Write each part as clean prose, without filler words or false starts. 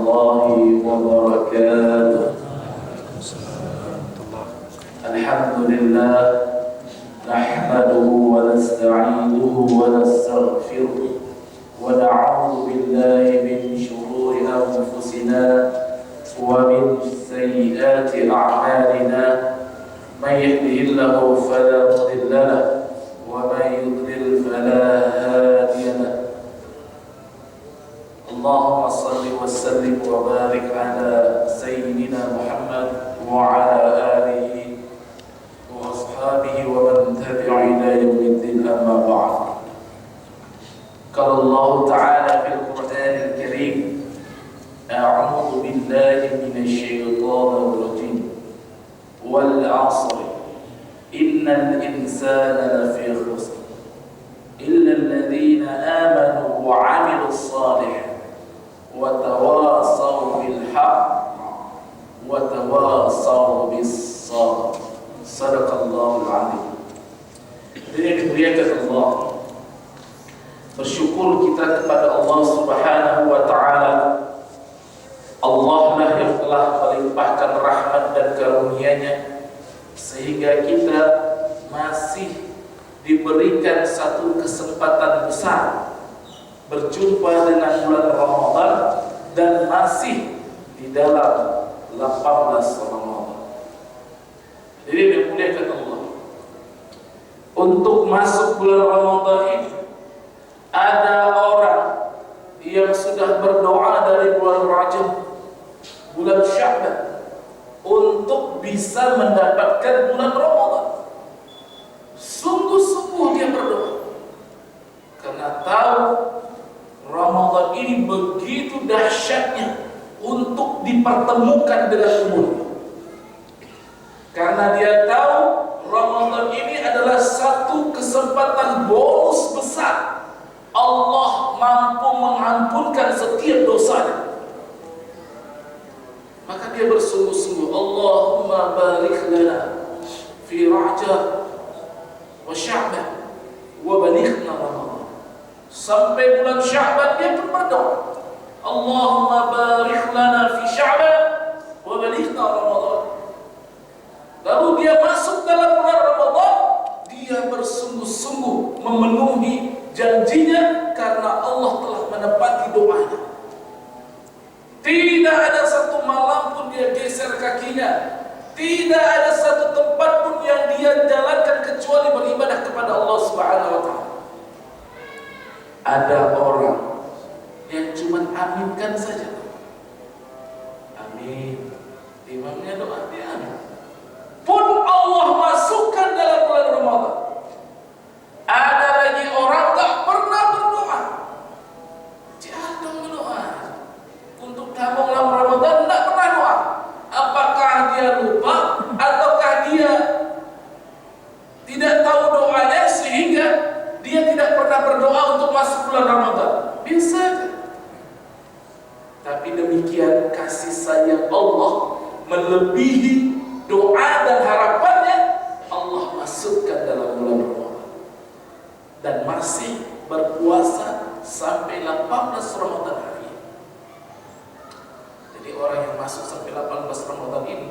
warahmatullahi wabarakatuh. Alhamdulillah, nahmaduhu wa nasta'inuhu wa nastaghfiruh wa na'udzu billahi min shururi anfusina wa min sayyiati a'malina. May yahdihillahu fala mudilla lahu wa may yudlil fala hadiya lahu. Allahumma salli wa sallim wa barik ala sayyidina Muhammad wa ala alihi wa ashabihi wa man tabi'a ila yaumiddin, amma ba'd. Qala Allah ta'ala fil Qur'anil Karim, a'udzu billahi minasy syaithanir rajim. Wal 'asri innal insana lafi khusr illa alladhina amanu wa 'amilus shalihati wa tawasaw bil haqq wa tawasaw bis sabr. Sadaqallahul azim. Ini dimuliakan Allah. Bersyukur kita kepada Allah Subhanahu wa taala. Allah lah yang telah melimpahkan rahmat dan karunia-Nya sehingga kita masih diberikan satu kesempatan besar berjumpa dengan bulan Ramadan dan masih di dalam 18 Ramadan. Jadi dimuliakan Allah. Untuk masuk bulan Ramadan ini ada orang yang sudah berdoa dari bulan Rajab, bulan Sya'ban, untuk bisa mendapatkan bulan Ramadan. Sungguh-sungguh dia berdoa karena tahu Ramadan ini begitu dahsyatnya untuk dipertemukan dengan umurnya. Karena dia tahu Ramadan ini adalah satu kesempatan bonus besar. Allah mampu mengampunkan setiap dosanya. Maka dia bersungguh-sungguh, Allahumma barik lana fi Rajab wa Sya'ban wa balighna Ramadan. Sampai bulan Sya'ban dia pun berdoa, Allahumma barik lana fi Sya'ban wa balighna Ramadan. Lalu dia masuk dalam bulan Ramadan, dia bersungguh-sungguh memenuhi janjinya karena Allah telah menepati doanya. Tidak ada satu malam pun dia geser kakinya, tidak ada satu tempat pun yang dia jalankan kecuali beribadah kepada Allah Subhanahu wa taala. Ada orang yang cuma aminkan saja. Amin. Imamnya doa, dia amin. Pun Allah masukkan dalam bulan Ramadan. Ada lagi orang tak pernah berdoa, jarang berdoa. Untuk tabung dalam Ramadan tak pernah doa. Apakah dia lupa ataukah dia tidak tahu doanya sehingga dia tidak pernah berdoa untuk masuk bulan Ramadan? Biasa. Tapi demikian kasih sayang Allah melebihi doa dan harapannya, Allah masukkan dalam bulan Ramadan dan masih berpuasa sampai 18 Ramadan hari. Jadi orang yang masuk sampai 18 Ramadan ini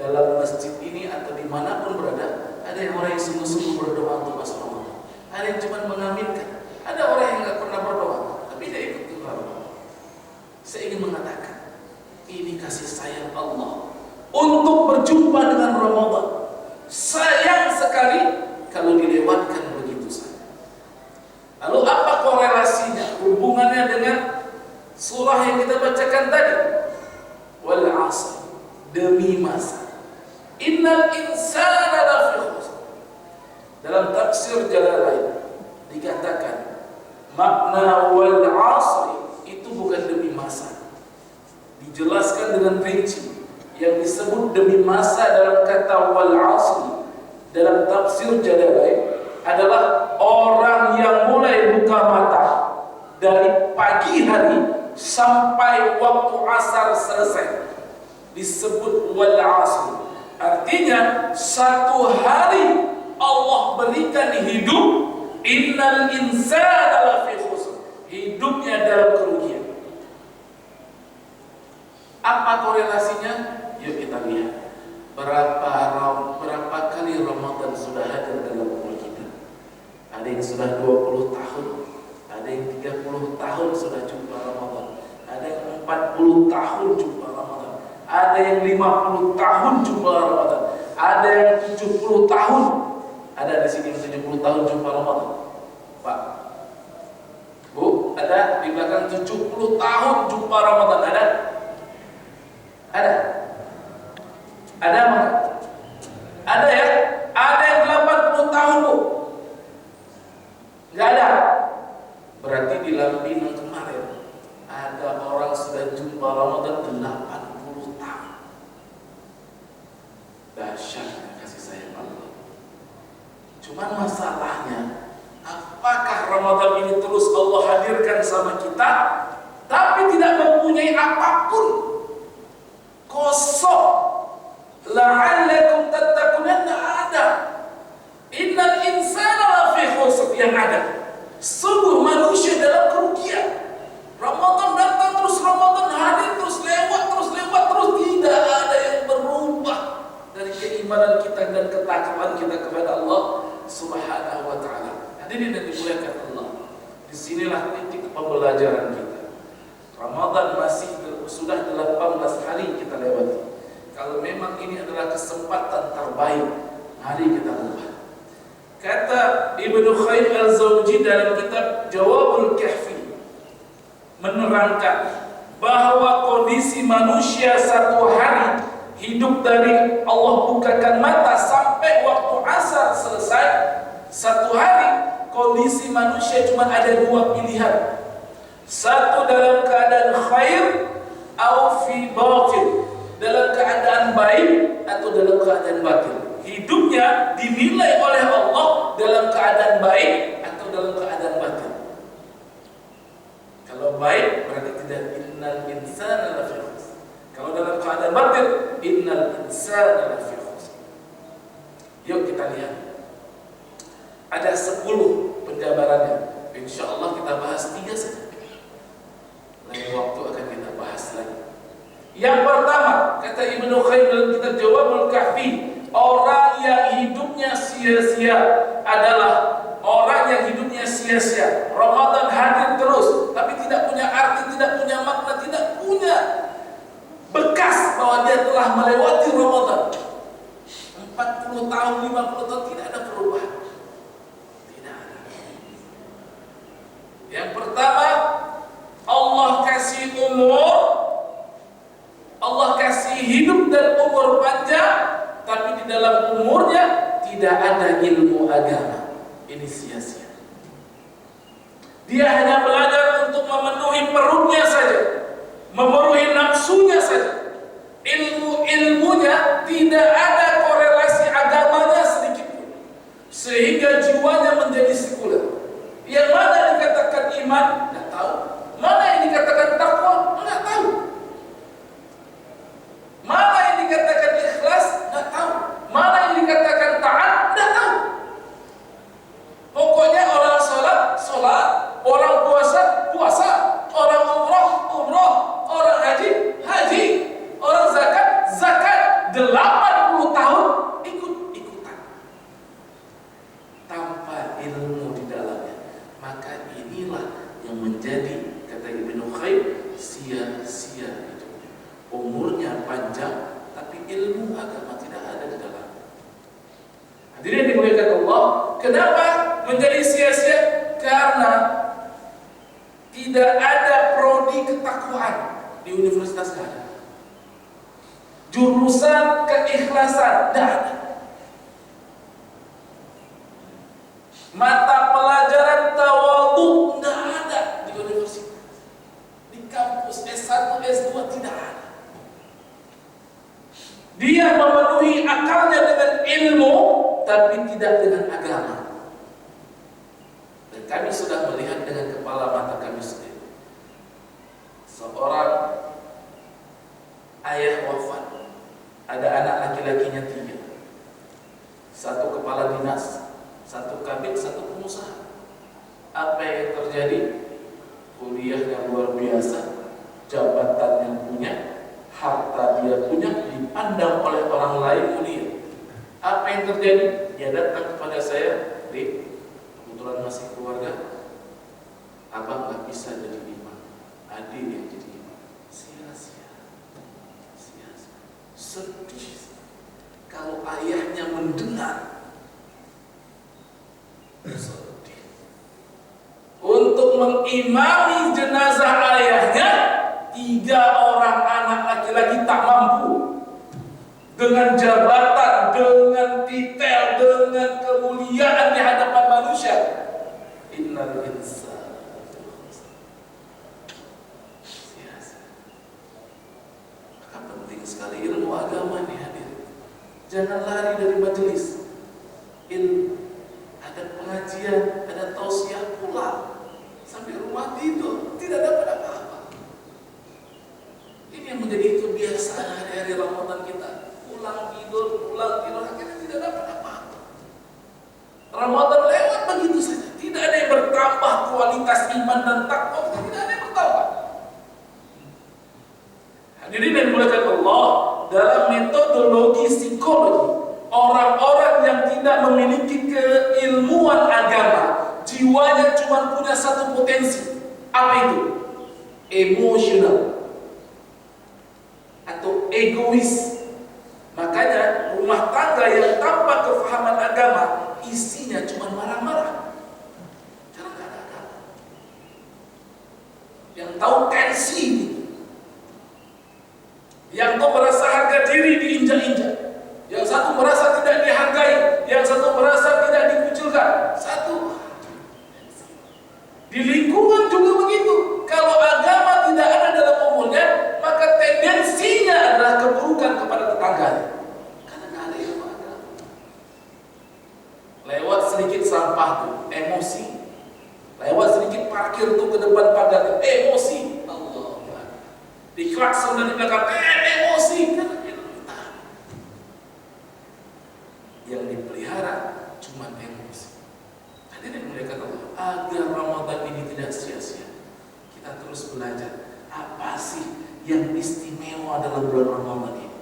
dalam masjid ini atau dimanapun berada, ada yang orang yang sungguh-sungguh berdoa untuk masuk Ramadan, ada yang cuma mengaminkan, ada orang yang nggak pernah berdoa tapi dia ikut Ramadan. Saya ingin mengatakan ini kasih sayang Allah untuk berjumpa dengan Ramadan. Sayang sekali kalau dilewatkan begitu saja. Lalu apa korelasinya, hubungannya dengan surah yang kita bacakan tadi? Wal 'asr, demi masa. Innal insana lafi khusr. Dalam tafsir Jalalain dikatakan makna wal 'asr itu bukan demi masa. Dijelaskan dengan rinci. Yang disebut demi masa dalam kata wal 'asr dalam tafsir Jalalain adalah orang yang mulai buka mata dari pagi hari sampai waktu asar selesai, disebut wal 'asr. Artinya satu hari Allah berikan hidup, innal insana lafi khusr, hidupnya dalam kerugian. yang sudah 20 tahun, ada yang 30 tahun sudah jumpa Ramadan, ada yang 40 tahun jumpa Ramadan, ada yang 50 tahun jumpa Ramadan, ada yang 70 tahun. Ada di sini yang 70 tahun jumpa Ramadan, Pak, Bu, ada di belakang 70 tahun jumpa Ramadan, ada? Ada? Ada apa? Ada ya? Ada yang 80 tahun, Bu? Enggak ada? Berarti di Lampinan kemarin ada orang sudah jumpa Ramadan 80 tahun. Dahsyat kasih sayang Allah. Cuman masalahnya, apakah Ramadan ini terus Allah hadirkan sama kita, tapi tidak mempunyai apapun, kosong. La'allakum tattaqun, tidak ada. Innal insana lafi khusr, yang ada sungguh manusia dalam kerugian. Ramadan datang terus, Ramadan hadir terus, lewat terus, tidak ada yang berubah dari keimanan kita dan ketakwaan kita kepada Allah Subhanahu wa ta'ala. Hadirin yang dimuliakan Allah, disinilah titik pembelajaran kita. Ramadan sudah 18 hari kita lewati. Kalau memang ini adalah kesempatan terbaik, mari kita ubah. Kata Ibnu Khayyim Al-Zawji dalam kitab Jawabul Kahfi menerangkan bahwa kondisi manusia satu hari hidup dari Allah bukakan mata sampai waktu asar selesai, satu hari kondisi manusia cuma ada dua pilihan. Satu dalam keadaan khair atau fi batil, dalam keadaan baik atau dalam keadaan batil. Hidupnya dinilai oleh Allah dalam keadaan baik atau dalam keadaan batil. Kalau baik berarti tidak, innal insana lafi khusr. Kalau dalam keadaan batil, innal insana lafi khusr. Yuk kita lihat. Ada 10 penjabarannya. Insyaallah kita bahas 3 saja. Lain waktu akan kita bahas lagi. Yang pertama, kata Ibnu Khayyim dalam kitab Jawabul Kahfi, orang yang hidupnya sia-sia adalah orang yang hidupnya sia-sia. Ramadan hadir terus, tapi tidak punya arti, tidak punya makna, tidak punya bekas bahwa dia telah melewati Ramadan. 40 tahun, 50 tahun tidak ada perubahan. Tidak ada. Yang pertama, Allah kasih umur, Allah kasih hidup dan umur panjang, tapi di dalam umurnya tidak ada ilmu agama. Ini sia-sia. Dia hanya belajar untuk memenuhi perutnya saja, memenuhi nafsunya saja. Ilmunya tidak ada korelasi agamanya sedikit pun, sehingga jiwanya menjadi sekuler. Yang mana dikatakan iman? Tidak tahu. Mana yang dikatakan takwa? Tidak tahu. Mana yang dikatakan ikhlas? Tidak tahu. Mana yang dikatakan taat? Tidak tahu. Pokoknya orang sholat, sholat, orang puasa, puasa, orang umroh, orang haji, haji, orang zakat, zakat. 80 tahun ikut-ikutan tanpa ilmu di dalamnya. Maka inilah yang menjadi, kata Ibnu Khayyim, sia-sia itu. Umurnya panjang, tapi ilmu agama tidak ada di dalam. Hadirin dimuliakan Allah, kenapa menjadi sia-sia? Karena tidak ada prodi ketakwaan di universitas, tidak ada. Jurusan keikhlasan, tidak ada. Mata pelajaran tawadhu tidak ada di universitas. Di kampus S1, S2 tidak ada. Dia memenuhi akalnya dengan ilmu, tapi tidak dengan agama. Dan kami sudah melihat dengan kepala mata kami sendiri. Seorang ayah wafat, ada anak laki-lakinya 3. Satu kepala dinas, satu kabid, satu pengusaha. Apa yang terjadi? Kuliah yang luar biasa, jabatan yang punya, harta dia punya, dipandang oleh orang lain mulia. Apa yang terjadi? Dia datang kepada saya, Dik, kebetulan masih keluarga, abang nggak bisa jadi imam, adik yang jadi imam. Sia-sia, sia-sia. Sedih kalau ayahnya mendengar. Sedih. Untuk mengimami jenazah ayahnya, 3 orang anak laki-laki tak mampu. Dengan jabatan, dengan titel, dengan kemuliaan di hadapan manusia. Innal insana maka penting sekali ilmu agama nih hadirin. Jangan lari dari majelis ilmu. Ada pengajian, ada tausiah, pulang sampai rumah tidur, tidak dapat apa-apa. Ini yang menjadi kebiasaan hari-hari Ramadan kita. Pulang tidur, akhirnya tidak dapat apa-apa. Ramadan lewat begitu saja. Tidak ada yang bertambah kualitas iman dan takwa, tidak ada yang bertambah. Hadirin yang dimuliakan Allah, dalam metodologi psikologi, orang-orang yang tidak memiliki keilmuan agama, jiwanya cuma punya satu potensi. Apa itu? Emosional atau egois. Makanya rumah tangga yang tanpa kefahaman agama, isinya cuma marah-marah. Karena gak ada agama. Yang tahu tensi gitu. Yang tahu merasa harga diri diinjak-injak. Yang satu merasa tidak dihargai, yang satu merasa tidak dikucilkan. Satu. Di lingkungan juga begitu. Kalau agama tidak ada dalam umurnya, maka tendensinya adalah keburukan kepada tetangganya. Karena nggak ada ilmu agama. Lewat sedikit sampah tuh, emosi. Lewat sedikit parkir tuh ke depan pagar, emosi. Allah. Di klakson dan di belakang, emosi. Yang dipelihara cuma emosi. Hadirin mereka tahu, agar Ramadan ini tidak sia-sia, kita terus belajar apa sih yang istimewa dalam bulan Ramadan ini.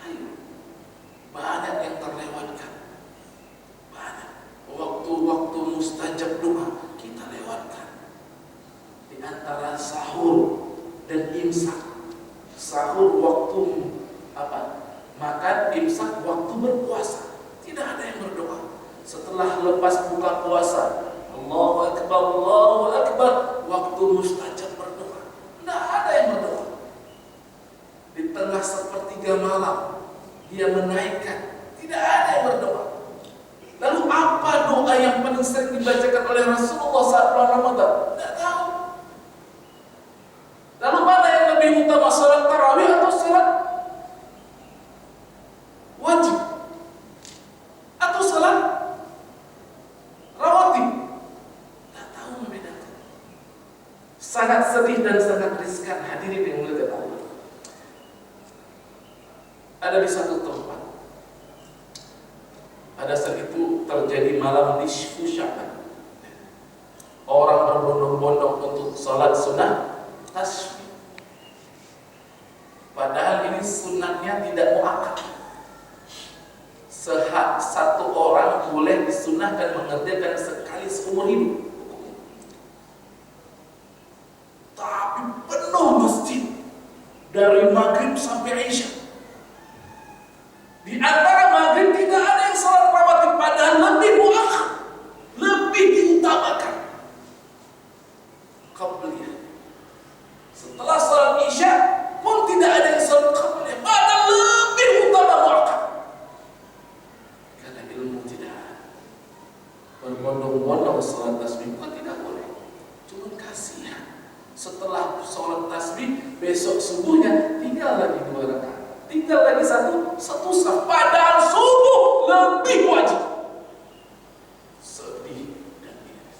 Ayo, banyak yang terlewatkan, banyak waktu-waktu mustajab doa kita lewatkan. Di antara sahur dan imsak. Sahur waktu makan, imsak waktu berpuasa. Tidak ada yang berdoa. Setelah lepas buka puasa, Allahu Akbar, waktu mustajab berdoa. Tidak ada yang berdoa. Di tengah sepertiga malam, dia menaikkan. Tidak ada yang berdoa. Lalu apa doa yang paling sering dibacakan oleh Rasulullah saat bulan Ramadan? Tidak tahu. Lalu mana yang lebih utama, salat tarawih atau salat wajib? Atau salat rawatib? Tidak tahu membedakan. Sangat sedih dan sangat riskan, hadirin yang mulia Allah. Ada di satu tempat, pada saat itu terjadi malam nisfu Sya'ban. Orang berbondong-bondong untuk salat sunnah tasbih. Padahal ini sunatnya tidak muakkad. Satu orang boleh disunahkan mengerjakan sekali seumur hidup. Tapi penuh masjid dari maghrib sampai isya. Di antara maghrib tidak ada yang salat rawatib, padahal lebih muakkad, lebih diutamakan. Qabliyah. Setelah salat isya pun tidak ada yang salat qabliyah, padahal lebih utama muakkad. Karena ilmu tidak ada. Berbondong-bondong salat tasbih bukan tidak boleh, cuma kasihan. Setelah salat tasbih besok subuhnya tinggal lagi 2 rakaat, tinggal lagi satu saf, padahal subuh lebih wajib. Sedih dan iris,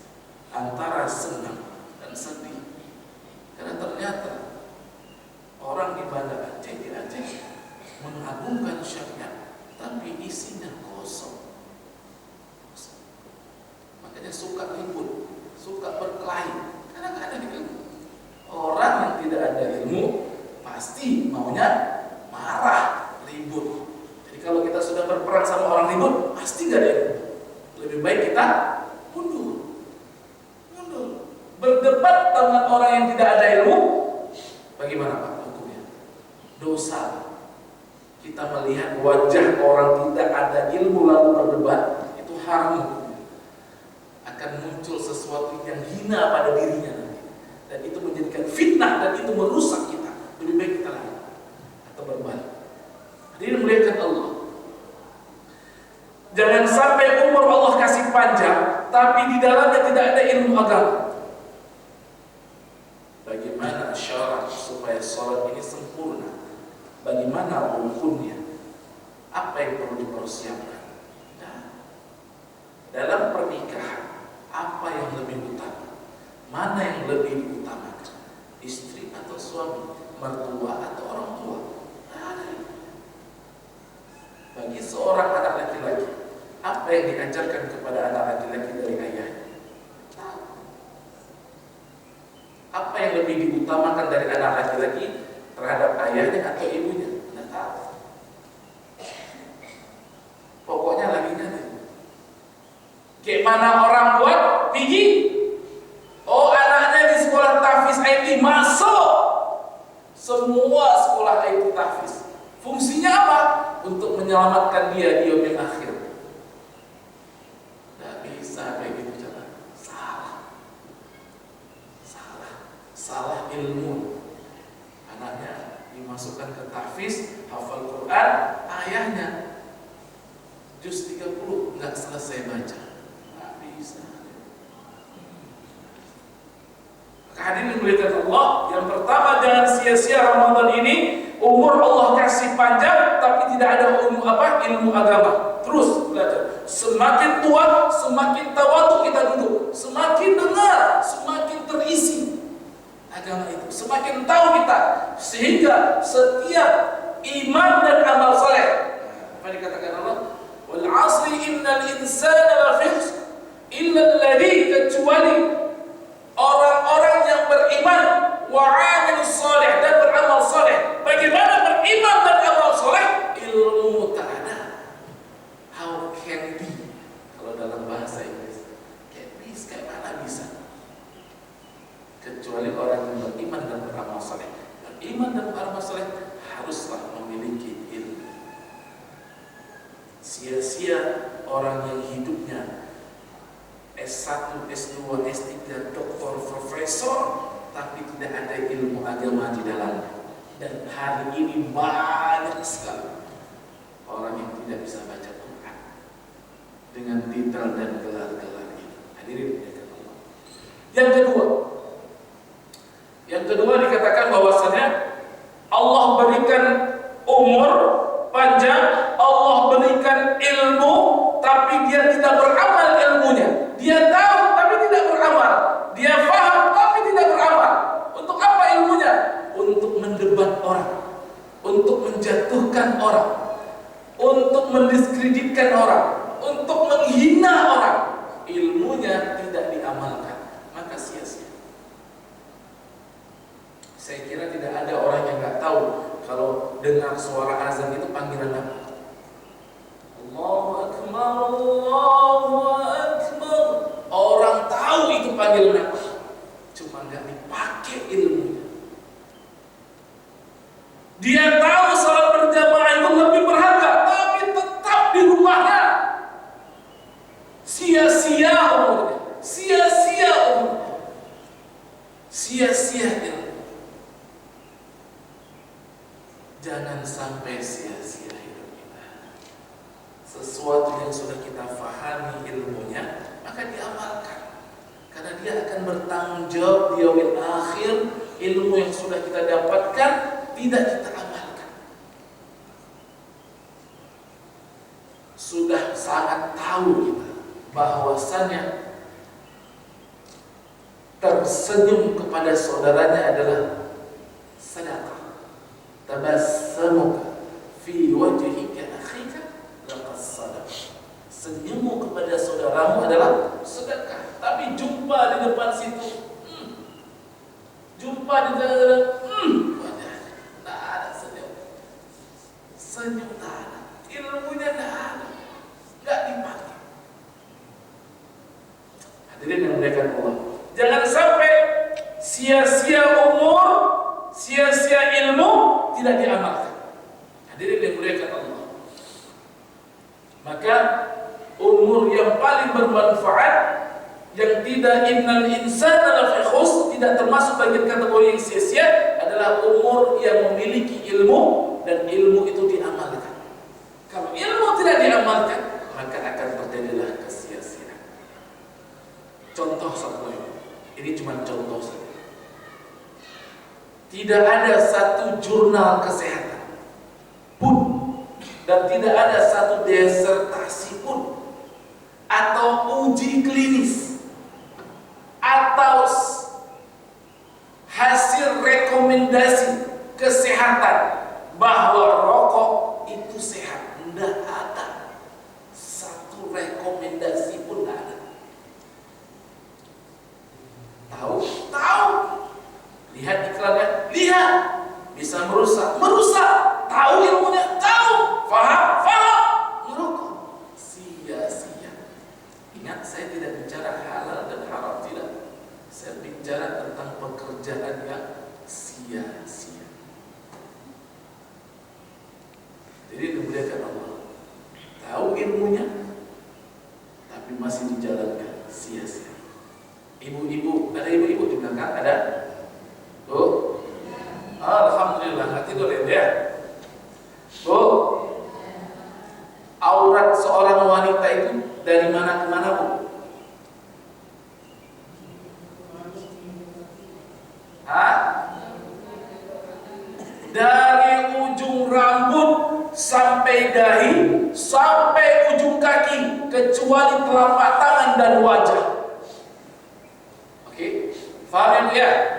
antara senang dan sedih. Karena ternyata orang di Banda Aceh di Aceh mengagungkan syariat, tapi isinya kosong. Makanya suka ribut, suka berkelahi, karena nggak ada ilmu. Orang yang tidak ada ilmu pasti maunya marah, ribut. Jadi kalau kita sudah berperang sama orang ribut, pasti nggak ada ilmu. Lebih baik kita dosa. Kita melihat wajah orang tidak ada ilmu lalu berdebat, itu haram. Akan muncul sesuatu yang hina pada dirinya nanti. Dan itu menjadikan fitnah dan itu merusak kita. Lebih baik kita lari atau berbalik. Hadirin muliakan Allah. Jangan sampai umur Allah kasih panjang, tapi di dalamnya tidak ada ilmu agama. Bagaimana syarat supaya sholat ini sempurna? Bagaimana rukunnya? Apa yang perlu dipersiapkan? Nah, dalam pernikahan, apa yang lebih utama? Mana yang lebih diutamakan? Istri atau suami? Mertua atau orang tua? Bagi seorang anak laki-laki, apa yang diajarkan kepada anak laki-laki dari ayahnya? Apa yang lebih diutamakan dari anak laki-laki terhadap ayahnya atau ibunya? Tidak tahu. Pokoknya lagi nyari. Kayak mana orang buat pergi? Oh, anaknya di sekolah tahfiz IT masuk. Semua sekolah IT tahfiz. Fungsinya apa? Untuk menyelamatkan dia di yaumil akhir. Tidak bisa kayak gitu cara. Salah ilmu. Anaknya dimasukkan ke tahfiz, hafal Quran, ayahnya juz 30 nggak selesai baca. Nggak bisa. Hadirin muliakan Allah, yang pertama jangan sia-sia Ramadan ini. Umur Allah kasih panjang, tapi tidak ada ilmu agama. Terus belajar. Semakin tua, semakin tawadu kita duduk. Semakin dengar, semakin terisi agama itu. Semakin tahu kita, sehingga setiap iman dan amal saleh. Apa dikatakan Allah? Wal 'asri innal insana lafi khusr illa alladzi, kecuali orang-orang yang beriman wa 'amilus shalih dan beramal saleh. Bagaimana beriman dan amal saleh? Ilmu tak ada. How can be? Kalau dalam bahasa Inggris, kayak mana bisa? Kecuali orang yang beriman dan beramal saleh. Beriman dan beramal saleh haruslah memiliki ilmu. Sia-sia orang yang hidupnya S1, S2, S3, doktor, profesor, tapi tidak ada ilmu agama di dalamnya. Dan hari ini banyak sekali orang yang tidak bisa baca Quran dengan detail dan gelar-gelar ini. Hadirin ya Allah. Yang kedua dikatakan bahwasanya Allah berikan umur panjang, Allah berikan ilmu, tapi dia tidak beramal ilmunya. Dia tahu tapi tidak beramal. Dia paham tapi tidak beramal. Untuk apa ilmunya? Untuk mendebat orang, untuk menjatuhkan orang, untuk mendiskreditkan orang, untuk menghina orang. Ilmunya tidak diamalkan, maka sia-sia. Saya kira tidak ada orang yang nggak tahu kalau dengar suara azan itu panggilan apa? Allahu Akbar, Allahu Akbar. Orang tahu itu panggilan apa, cuma nggak dipakai ilmunya. Dia tahu salat berjamaah itu lebih berharga, tapi tetap di rumahnya. Sia-sia umurnya, sia-sia umurnya, sia-sia ilmu. Jangan sampai sia-sia hidup kita. Sesuatu yang sudah kita fahami ilmunya, maka diamalkan. Karena dia akan bertanggung jawab di yaumil akhir. Ilmu yang sudah kita dapatkan tidak kita amalkan. Sudah sangat tahu kita bahwasannya tersenyum kepada saudaranya adalah sedekah. Tabassamuka fi wajhika akhika laqad sadaqah. Senyummu kepada saudaramu adalah sedekah. Tapi jumpa di depan situ, jumpa di dalam wajah, tak ada senyum. Senyum tak ada, ilmunya tak ada, nggak dipakai. Hadirin yang muliakan Allah, jangan sampai sia-sia umur, sia-sia ilmu tidak diamalkan. Hadirin yang dimuliakan Allah. Maka umur yang paling bermanfaat, yang tidak innal insana lafi khusr, tidak termasuk bagian kategori yang sia-sia, adalah umur yang memiliki ilmu dan ilmu itu diamalkan. Kalau ilmu tidak diamalkan, maka akan terjadilah kesia-siaan. Contoh satu lagi, ini cuma contoh saja. Tidak ada satu jurnal kesehatan pun, dan tidak ada satu disertasi pun, atau uji klinis, atau hasil rekomendasi kesehatan bahwa rokok itu sehat. Tidak ada satu rekomendasi pun, tidak ada. Tahu? Tahu. Lihat iklannya, lihat. Bisa merusak, merusak. Tahu ilmunya, tahu. Faham, faham. Merokok, sia-sia. Ingat, saya tidak bicara halal dan haram, tidak. Saya bicara tentang pekerjaan yang sia-sia. Jadi dimuliakan Allah. Tahu ilmunya, tapi masih dijalankan sia-sia. Ibu-ibu, ada ibu-ibu di belakang? Ada? Bu? Alhamdulillah, hati dulu ya. Bu, aurat seorang wanita itu dari mana ke mana, Bu? Hah? Dari ujung rambut sampai dahi sampai ujung kaki, kecuali telapak tangan dan wajah. Oke, paham ya?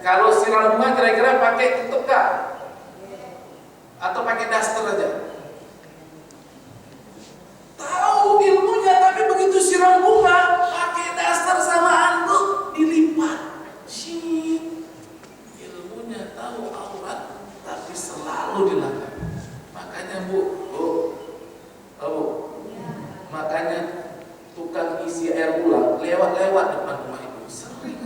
Kalau siram bunga kira-kira pakai tutup kah? Atau pakai daster aja? Tahu ilmunya, tapi begitu siram bunga pakai daster sama anduk dilipat. Ilmunya tahu aurat, tapi selalu dilakukan. Makanya Bu, makanya tukang isi air ulang lewat-lewat depan rumah ibu sering.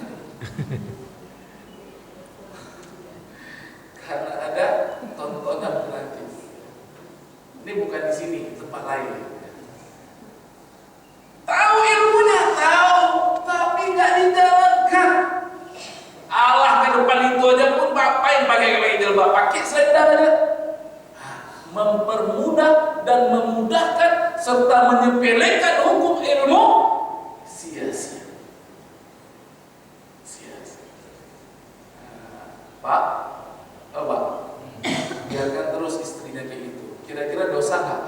Karena ada tontonan gratis. Ini bukan di sini, tempat lain. Tahu ilmunya, tahu, tapi nggak dijalankan. Allah ke depan itu aja pun bapak yang pakai jilbab, pakai selendang aja. Mempermudah dan memudahkan serta menyepelekan hukum ilmu, sia-sia. Sia-sia. Pak, biarkan terus istrinya kayak gitu. Kira-kira dosa nggak?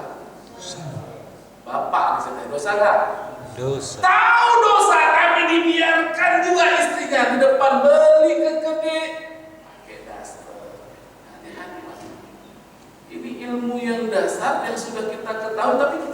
Bapak misalnya, dosa nggak? Dosa. Tahu dosa, tapi dibiarkan juga istrinya di depan beli kekede pakai daster. Hati-hati Mas. Ini ilmu yang dasar yang sudah kita ketahui, tapi kita